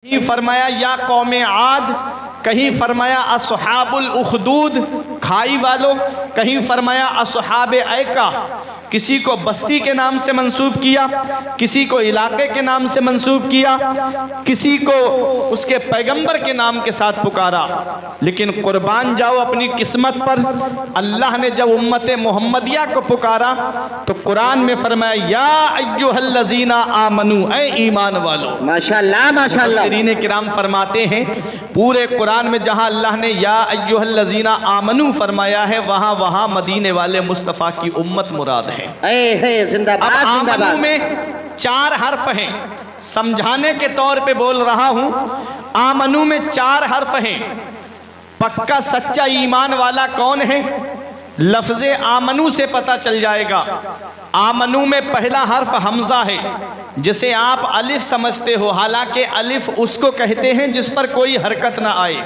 कहीं फरमाया या कौमे आद, कहीं फरमाया असहाबुल उखदूद खाई वालों, कहीं फरमाया असहाब ऐका। किसी को बस्ती के नाम से मंसूब किया, किसी को इलाके के नाम से मंसूब किया, किसी को उसके पैगंबर के नाम के साथ पुकारा। लेकिन कुर्बान जाओ अपनी किस्मत पर, अल्लाह ने जब उम्मत मोहम्मदिया को पुकारा तो कुरान में फरमाया या अय्युहल्लज़ीना आमनू, ऐ ईमान वालों। माशाअल्लाह माशाअल्लाह। मुफस्सिरीन किराम फरमाते हैं पूरे कुरान में जहाँ अल्लाह ने या अय्युहल्लज़ीना आमनू फरमाया है वहाँ वहाँ मदीने वाले मुस्तफ़ा की उम्मत मुराद है। जिंदाबाद आमनू जिंदाबाद। में 4 हर्फ हैं, समझाने के तौर पे बोल रहा हूँ। आमनू में 4 हर्फ हैं। पक्का सच्चा ईमान वाला कौन है, लफ्ज़े आमनू से पता चल जाएगा। आमनू में पहला हर्फ हमजा है, जिसे आप अलिफ समझते हो, हालांकि अलिफ उसको कहते हैं जिस पर कोई हरकत ना आए।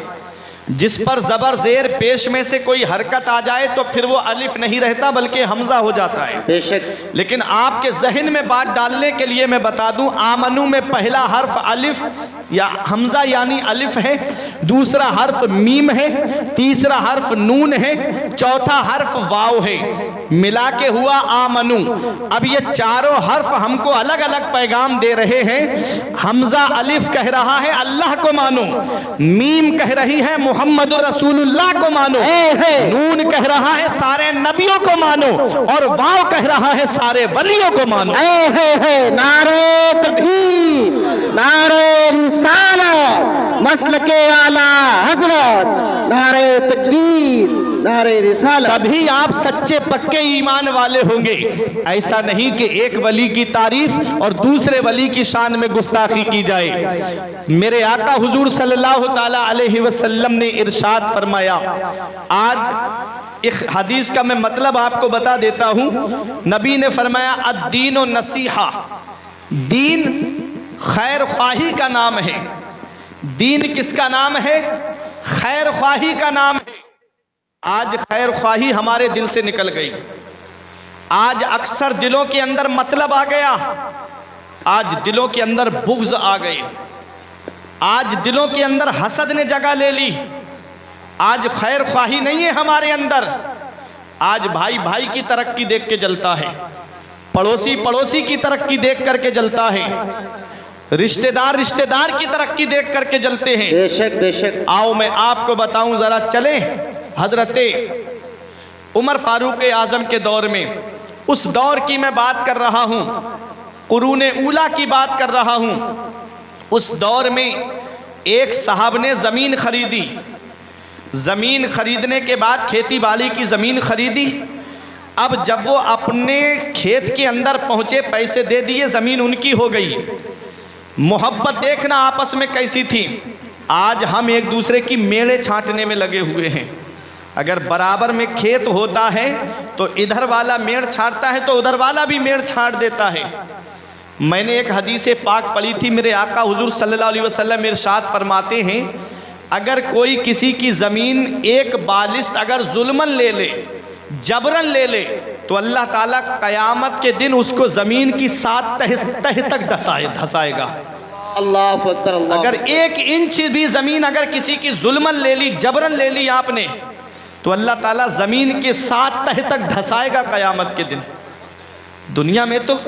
जिस पर ज़बर ज़ेर पेश में से कोई हरकत आ जाए तो फिर वो अलिफ नहीं रहता बल्कि हमजा हो जाता है। बेशक। लेकिन आपके जहन में बात डालने के लिए मैं बता दूं, आमनू में पहला हर्फ अलिफ या हमजा यानी अलिफ है, दूसरा हर्फ मीम है, तीसरा हर्फ नून है, चौथा हर्फ वाव है, मिला के हुआ आमनू। अब ये चारों हर्फ हमको अलग अलग पैगाम दे रहे हैं। हमजा अलिफ कह रहा है अल्लाह को मानो, मीम कह रही है मोहम्मद रसूलुल्लाह को मानो, नून कह रहा है सारे नबियों को मानो, और वाव कह रहा है सारे वलियों को मानो। नारे तकबीर, नारे रिसालत, मसलके आला हजरत, नारे तकबीर, नारे रिसालत। तभी आप सच्चे पक्के ईमान वाले होंगे। ऐसा नहीं कि एक वली की तारीफ और दूसरे वली की शान में गुस्ताखी की जाए। मेरे आका हुजूर सल्लल्लाहु ताला अलैहि वसल्लम ने इरशाद फरमाया, आज एक हदीस का मैं मतलब आपको बता देता हूं। नबी ने फरमाया अद्दीन व नसीहा, दीन खैर ख्वाही का नाम है। दीन किसका नाम है? खैर ख्वाही का नाम है। आज खैर ख्वाही हमारे दिल से निकल गई। आज अक्सर दिलों के अंदर मतलब आ गया, आज दिलों के अंदर बुग़्ज़ आ गए, आज दिलों के अंदर हसद ने जगह ले ली। आज खैर ख्वाही नहीं है हमारे अंदर। आज भाई भाई की तरक्की देख के जलता है, पड़ोसी पड़ोसी की तरक्की देख करके जलता है, रिश्तेदार रिश्तेदार की तरक्की देख करके जलते हैं। बेशक बेशक। आओ मैं आपको बताऊं, जरा चले हजरते उमर फारूक आजम के दौर में, उस दौर की मैं बात कर रहा हूं, कुरूने ऊला की बात कर रहा हूं। उस दौर में एक साहब ने ज़मीन खरीदी। ज़मीन खरीदने के बाद खेती बाड़ी की ज़मीन खरीदी। अब जब वो अपने खेत के अंदर पहुँचे, पैसे दे दिए, ज़मीन उनकी हो गई। मोहब्बत देखना आपस में कैसी थी। आज हम एक दूसरे की मेड़े छांटने में लगे हुए हैं। अगर बराबर में खेत होता है तो इधर वाला मेड़ छांटता है तो उधर वाला भी मेड़ छांट देता है। मैंने एक हदीस पाक पढ़ी थी, मेरे आका हुजूर सल्लल्लाहु अलैहि वसल्लम इरशाद फरमाते हैं, अगर कोई किसी की ज़मीन एक बालिस्त अगर जुल्मन ले ले, जबरन ले ले, तो अल्लाह ताला क़यामत के दिन उसको ज़मीन की 7 तह तक धसाएगा। अल्लाह अकबर अल्लाह। अगर 1 इंच भी ज़मीन अगर किसी की जुल्मन ले ली, जबरन ले ली आपने, तो अल्लाह ताला ज़मीन के 7 तह तक धसाएगा क़यामत के दिन। दुनिया में तो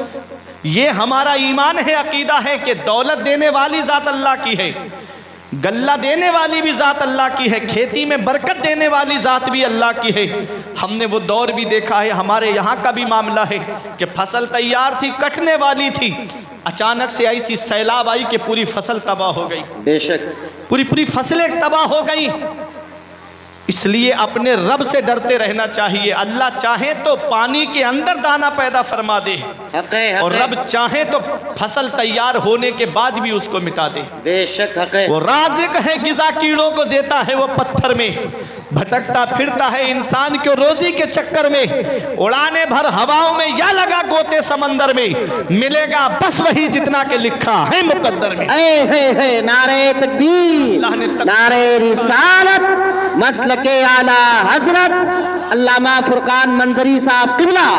ये हमारा ईमान है, अकीदा है कि दौलत देने वाली ज़ात अल्लाह की है, गल्ला देने वाली भी ज़ात अल्लाह की है, खेती में बरकत देने वाली ज़ात भी अल्लाह की है। हमने वो दौर भी देखा है, हमारे यहाँ का भी मामला है कि फसल तैयार थी, कटने वाली थी, अचानक से ऐसी सैलाब आई कि पूरी फसल तबाह हो गई। बेशक। पूरी फसलें तबाह हो गई। इसलिए अपने रब से डरते रहना चाहिए। अल्लाह चाहे तो पानी के अंदर दाना पैदा फरमा दे, और रब चाहे तो फसल तैयार होने के बाद भी उसको मिटा दे। बेशक हक है। वो राज़िक है, गिज़ा कीड़ों को देता है वो पत्थर में, भटकता फिरता है इंसान को रोजी के चक्कर में, उड़ाने भर हवाओं में या लगा गोते समंदर में, मिलेगा बस वही जितना के लिखा है मुकद्दर में। नारे तकबीर, नारे रिसालत, मसलके आला हजरत अल्लामा फुरकान मंजरी साहब किबला,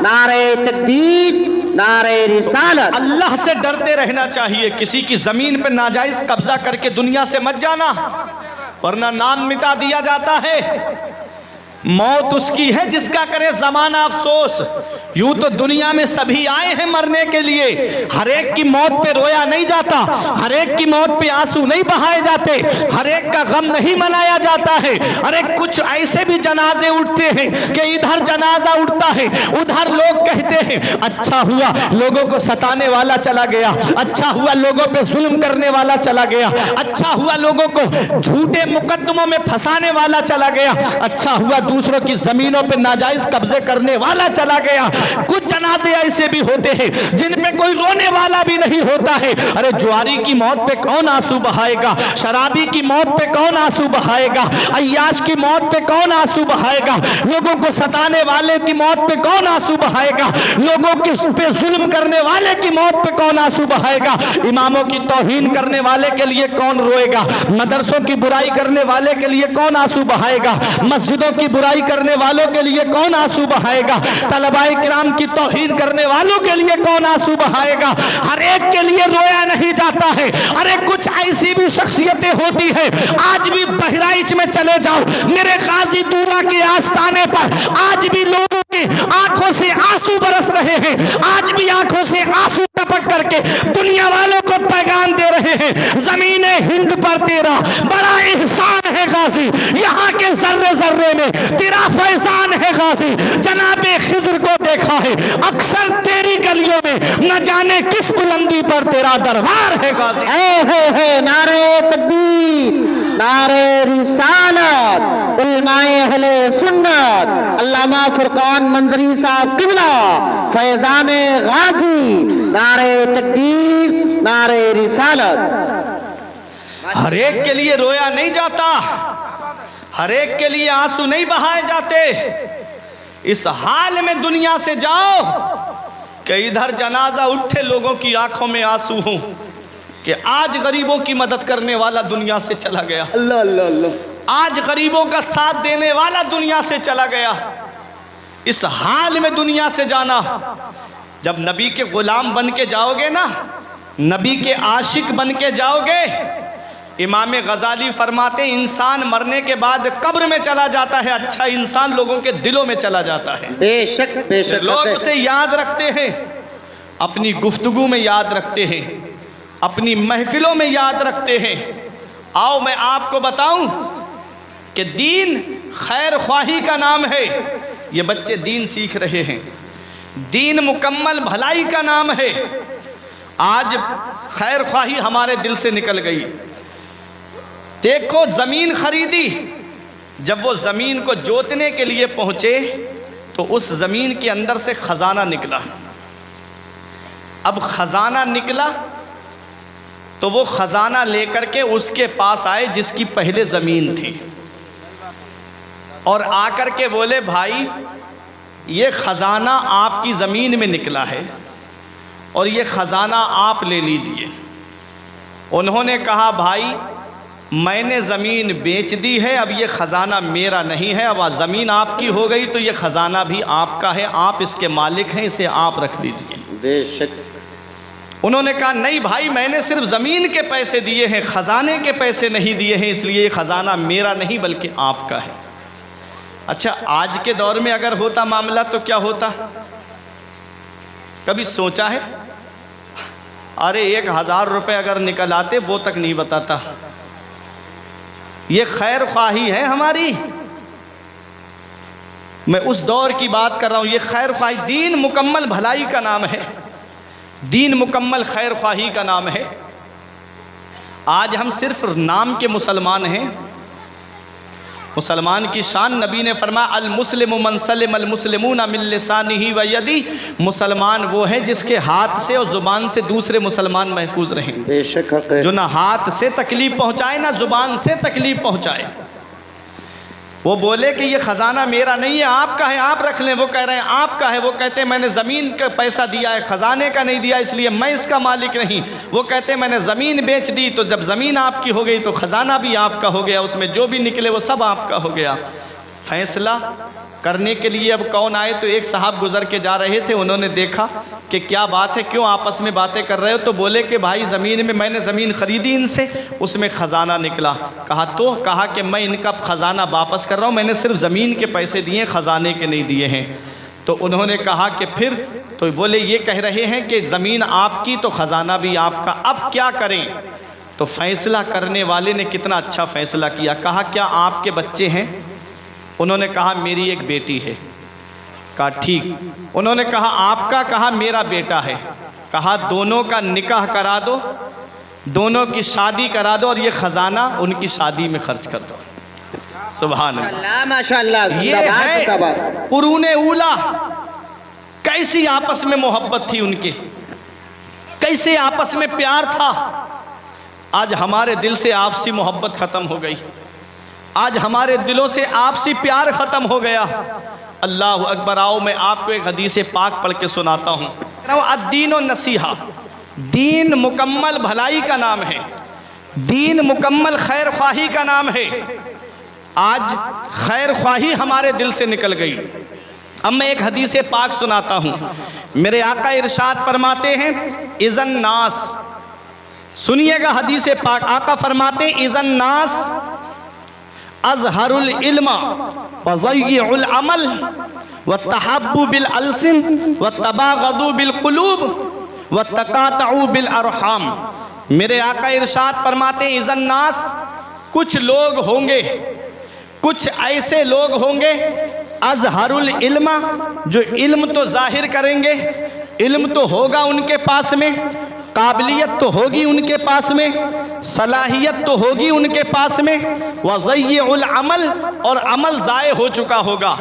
नारे तकबीर, नारे रिसालत। अल्लाह से डरते रहना चाहिए। किसी की जमीन पे नाजायज कब्जा करके दुनिया से मत जाना, वरना नाम मिटा दिया जाता है। मौत उसकी है जिसका करे जमाना अफसोस। यूं तो दुनिया में सभी आए हैं मरने के लिए, हर एक की मौत पे रोया नहीं जाता, हर एक की मौत पे आंसू नहीं बहाए जाते, हर एक का गम नहीं मनाया जाता है। अरे कुछ ऐसे भी जनाजे उठते हैं कि इधर जनाजा उठता है, उधर लोग कहते हैं अच्छा हुआ लोगों को सताने वाला चला गया, अच्छा हुआ लोगों पे जुल्म करने वाला चला गया, अच्छा हुआ लोगों को झूठे मुकदमों में फंसाने वाला चला गया, अच्छा हुआ दूसरों की जमीनों पे नाजायज कब्जे करने वाला चला गया। कुछ जनाजे ऐसे भी होते हैं जिन पे कोई रोने वाला भी नहीं होता है। अरे जुआरी की मौत पे कौन आंसू बहाएगा, शराबी की मौत पे कौन आंसू बहाएगा, अय्याश की मौत पे कौन आंसू बहाएगा, लोगों को सताने वाले की मौत पे कौन आंसू बहाएगा, लोगों के पे जुल्म करने वाले की मौत पे कौन आंसू बहाएगा, इमामों की तौहीन करने वाले के लिए कौन रोएगा, मदरसों की बुराई करने वाले के लिए कौन आंसू बहाएगा, मस्जिदों की बुराई करने वालों के लिए कौन आंसू बहाएगा, तलबाए किराम की तौहीन करने वालों के लिए कौन आंसू बहाएगा। हर एक के लिए रोया नहीं जाता है। अरे कुछ ऐसी भी शख्सियतें होती है, आज भी बहराइच में चले जाओ, मेरे गाजी दूल्हा के आस्थाने पर आज भी लोगों की आंखों से आंसू बरस रहे हैं, आज भी आंखों से आंसू टपक करके दुनिया वालों को पैगाम दे रहे हैं, जमीने हिंद पर तेरा बड़ा एहसान है गाजी, यहाँ के जर्रे जर्रे में तेरा फैजान है गाजी। जनाबे खिज़्र को देखा है अक्सर तेरी गलियों में, न जाने किस बुलंदी पर तेरा दरबार है गाजी। नारे तकबीर, नारे रिसालत, उलमाए अहले सुन्नत, अल्लामा फुरकान मंजरी साहब किबला, फैजान गाजी, नारे तकबीर, नारे रिसालत। हर एक के लिए रोया नहीं जाता, हर एक के लिए आंसू नहीं बहाए जाते। इस हाल में दुनिया से जाओ कि इधर जनाजा उठे लोगों की आंखों में आंसू हों कि आज गरीबों की मदद करने वाला दुनिया से चला गया, अल्लाह अल्लाह अल्लाह, आज गरीबों का साथ देने वाला दुनिया से चला गया। इस हाल में दुनिया से जाना, जब नबी के गुलाम बन के जाओगे ना, नबी के आशिक बन के जाओगे, इमाम गजाली फरमाते इंसान मरने के बाद कब्र में चला जाता है, अच्छा इंसान लोगों के दिलों में चला जाता है। बेशक बेशक, लोग उसे याद रखते हैं, अपनी गुफ्तगू में याद रखते हैं, अपनी महफिलों में याद रखते हैं। आओ मैं आपको बताऊं कि दीन खैर ख्वाही का नाम है। ये बच्चे दीन सीख रहे हैं, दीन मुकम्मल भलाई का नाम है। आज खैर ख्वाही हमारे दिल से निकल गई। देखो ज़मीन खरीदी, जब वो ज़मीन को जोतने के लिए पहुँचे तो उस ज़मीन के अंदर से ख़जाना निकला। अब ख़जाना निकला तो वो ख़जाना लेकर के उसके पास आए जिसकी पहले ज़मीन थी, और आकर के बोले भाई ये ख़जाना आपकी ज़मीन में निकला है और ये ख़जाना आप ले लीजिए। उन्होंने कहा भाई मैंने ज़मीन बेच दी है, अब ये ख़जाना मेरा नहीं है, अब ज़मीन आपकी हो गई तो ये ख़जाना भी आपका है, आप इसके मालिक हैं, इसे आप रख लीजिए। बेशक। उन्होंने कहा नहीं भाई मैंने सिर्फ ज़मीन के पैसे दिए हैं, ख़जाने के पैसे नहीं दिए हैं, इसलिए ये ख़जाना मेरा नहीं बल्कि आपका है। अच्छा आज के दौर में अगर होता मामला तो क्या होता, कभी सोचा है? अरे 1000 रुपये अगर निकल आते वो तक नहीं बताता। ये खैर ख्वाही है हमारी, मैं उस दौर की बात कर रहा हूँ। ये खैर ख्वाही, दीन मुकम्मल भलाई का नाम है, दीन मुकम्मल खैर ख्वाही का नाम है। आज हम सिर्फ नाम के मुसलमान हैं। मुसलमान की शान नबी ने फरमाया अल मुस्लिम मन सलिम अल मुस्लिमून मिन लिसानिही व यदी, मुसलमान वो है जिसके हाथ से और ज़ुबान से दूसरे मुसलमान महफूज रहें। बेशक, जो ना हाथ से तकलीफ़ पहुँचाए ना ज़ुबान से तकलीफ़ पहुँचाए। वो बोले कि ये ख़जाना मेरा नहीं है, आपका है, आप रख लें। वो कह रहे हैं आपका है, वो कहते हैं मैंने ज़मीन का पैसा दिया है, ख़जाने का नहीं दिया, इसलिए मैं इसका मालिक नहीं। वो कहते हैं मैंने ज़मीन बेच दी, तो जब ज़मीन आपकी हो गई तो ख़जाना भी आपका हो गया, उसमें जो भी निकले वो सब आपका हो गया। फैसला करने के लिए अब कौन आए, तो एक साहब गुजर के जा रहे थे, उन्होंने देखा कि क्या बात है, क्यों आपस में बातें कर रहे हो, तो बोले कि भाई ज़मीन में मैंने ज़मीन ख़रीदी इनसे, उसमें ख़जाना निकला। कहा कि मैं इनका ख़जाना वापस कर रहा हूँ, मैंने सिर्फ ज़मीन के पैसे दिए, ख़जाने के नहीं दिए हैं। तो उन्होंने कहा कि फिर, तो बोले ये कह रहे हैं कि ज़मीन आपकी तो ख़जाना भी आपका, अब क्या करें। तो फैसला करने वाले ने कितना अच्छा फ़ैसला किया। कहा क्या आपके बच्चे हैं? उन्होंने कहा मेरी एक बेटी है। कहा ठीक। उन्होंने कहा आपका? कहा मेरा बेटा है। कहा दोनों का निकाह करा दो, दोनों की शादी करा दो और ये ख़जाना उनकी शादी में खर्च कर दो। सुभान अल्लाह, माशाअल्लाह। ये है कुरूने ऊला। कैसी आपस में मोहब्बत थी उनके, कैसे आपस में प्यार था। आज हमारे दिल से आपसी मोहब्बत ख़त्म हो गई, आज हमारे दिलों से आपसी प्यार ख़त्म हो गया। अल्लाह अकबर। आओ मैं आपको एक हदीस पाक पढ़ के सुनाता हूँ। अद्दीन और नसीहा, दीन मुकम्मल भलाई का नाम है, दीन मुकम्मल खैर ख्वाही का नाम है। आज खैर ख्वाही हमारे दिल से निकल गई। अब मैं एक हदीस पाक सुनाता हूँ। मेरे आका इरशाद फरमाते हैं इज़न नास, सुनिएगा हदीस पाक। आका फरमाते इज़न नास अज़हरुल इल्मा व ज़य्युल अमल व तहब्बु बिल अलसिन व तबागदु बिल कुलूब व तकातउ बिल अरहाम। मेरे आका इरशाद फरमाते इज़न नास, कुछ लोग होंगे, कुछ ऐसे लोग होंगे अज़हरुल इल्मा, जो इल्म तो जाहिर करेंगे, इल्म तो होगा उनके पास में, काबिलियत तो होगी उनके पास में, सलाहियत तो होगी उनके पास में, व ज़य्युल अमल, और अमल ज़ाय हो चुका होगा,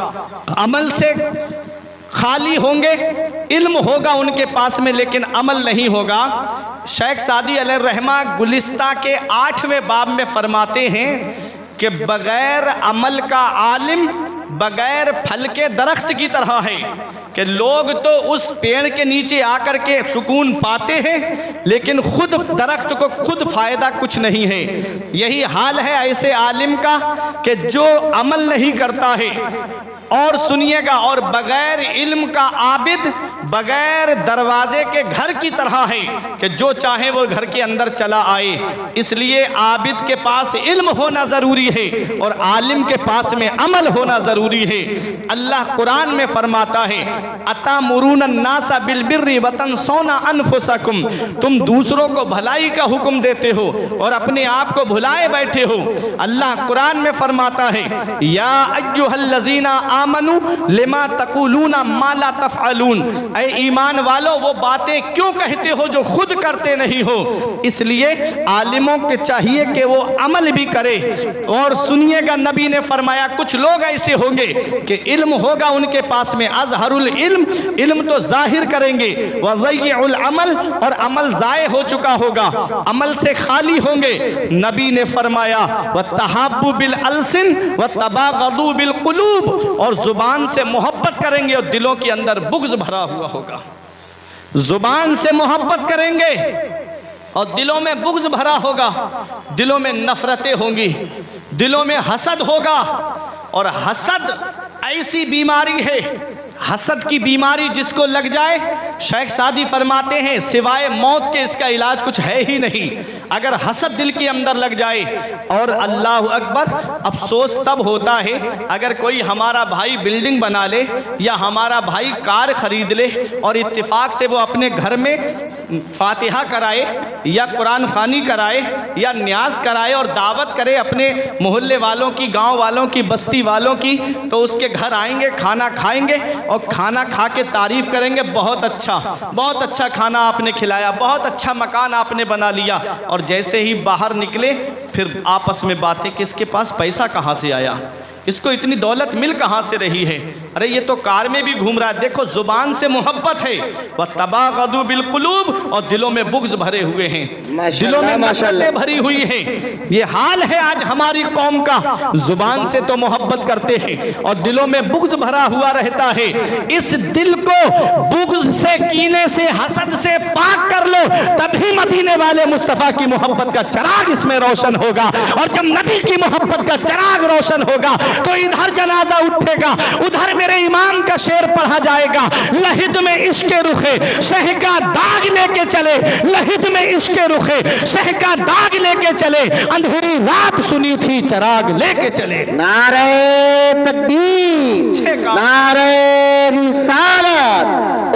अमल से खाली होंगे, इल्म होगा उनके पास में लेकिन अमल नहीं होगा। शेख सादी अलैहिर्रहमा गुलिस्ता के 8वें बाब में फरमाते हैं कि बग़ैर अमल का आलिम बग़ैर फल के दरख्त की तरह है, कि लोग तो उस पेड़ के नीचे आकर के सुकून पाते हैं लेकिन खुद दरख्त को खुद फ़ायदा कुछ नहीं है। यही हाल है ऐसे आलिम का कि जो अमल नहीं करता है। और सुनिएगा, और बग़ैर इल्म का आबिद बग़ैर दरवाजे के घर की तरह है, कि जो चाहे वो घर के अंदर चला आए। इसलिए आबिद के पास इल्म होना ज़रूरी है और आलिम के पास में अमल होना ज़रूरी है। अल्लाह कुरान में फरमाता है अतामुरून अन्नासा बिल बिर्रि व तंसौना अनफुसकुम, तुम दूसरों को भलाई का हुक्म देते हो और अपने आप को भुलाए बैठे हो। अल्लाह कुरान में फरमाता है या अय्युहल्लज़ीना आमनू लिमा तक़ूलूना मा ला तफ़अलून, ऐ ईमान वालों वो बातें क्यों कहते हो जो खुद करते नहीं हो। इसलिए आलिमों के चाहिए कि वो अमल भी करे। और सुनिएगा, नबी ने फरमाया कुछ लोग ऐसे होंगे कि इल्म होगा उनके पास में, अज़हरुल इल्म, इल्म तो जाहिर करेंगे, व ज़य्युल अमल, और अमल ज़ाय हो चुका होगा, अमल से खाली होंगे। नबी ने फरमाया व तहब्बु बिल अलसिन व तबागदु बिल कुलूब, और ज़ुबान से मोहब्बत करेंगे और दिलों के अंदर बुग़्ज़ भरा हुआ होगा। ज़ुबान से मोहब्बत करेंगे और दिलों में बुग़्ज़ भरा होगा, दिलों में नफ़रतें होंगी, दिलों में हसद होगा। और हसद ऐसी बीमारी है, हसद की बीमारी जिसको लग जाए, शेख सादी फरमाते हैं सिवाय मौत के इसका इलाज कुछ है ही नहीं। अगर हसद दिल के अंदर लग जाए, और अल्लाह अकबर, अफसोस तब होता है अगर कोई हमारा भाई बिल्डिंग बना ले या हमारा भाई कार खरीद ले और इत्तेफाक से वो अपने घर में फातिहा कराए या कुरान खानी कराए या न्याज कराए और दावत करे अपने मोहल्ले वालों की, गांव वालों की, बस्ती वालों की, तो उसके घर आएंगे, खाना खाएंगे और खाना खा के तारीफ़ करेंगे, बहुत अच्छा खाना आपने खिलाया, बहुत अच्छा मकान आपने बना लिया। और जैसे ही बाहर निकले फिर आपस में बातें कि इसके पास पैसा कहाँ से आया, इसको इतनी दौलत मिल कहाँ से रही है। अरे ये तो कार में भी घूम रहा है, देखो जुबान से मोहब्बत है, वह तबागदू बिलकुलूब, और दिलों में बुग़्ज़ भरे हुए हैं, दिलों में नफ़रतें भरी हुई हैं। ये हाल है आज हमारी कौम का, जुबान से तो मोहब्बत करते हैं और दिलों में बुग़्ज़ भरा हुआ रहता है। इस दिल को बुग़्ज़ से, कीने से, हसद से पाक कर लो, तभी मदीने वाले मुस्तफ़ा की मोहब्बत का चिराग इसमें रोशन होगा। और जब नबी की मोहब्बत का चिराग रोशन होगा तो इधर जनाजा उठेगा, उधर मेरे इमाम का शेर पढ़ा जाएगा, लहिद में इश्क रुखे शह का दाग लेके चले, लहिद में इश्क रुखे शह का दाग लेके चले, अंधेरी रात सुनी थी चिराग लेके चले। नारे तकबीर, नारे रिसालत,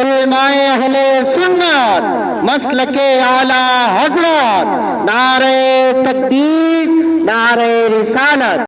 उलमाए अहले सुन्नत, मसलके आला हजरत, नारे तकबीर, नारे रिसालत।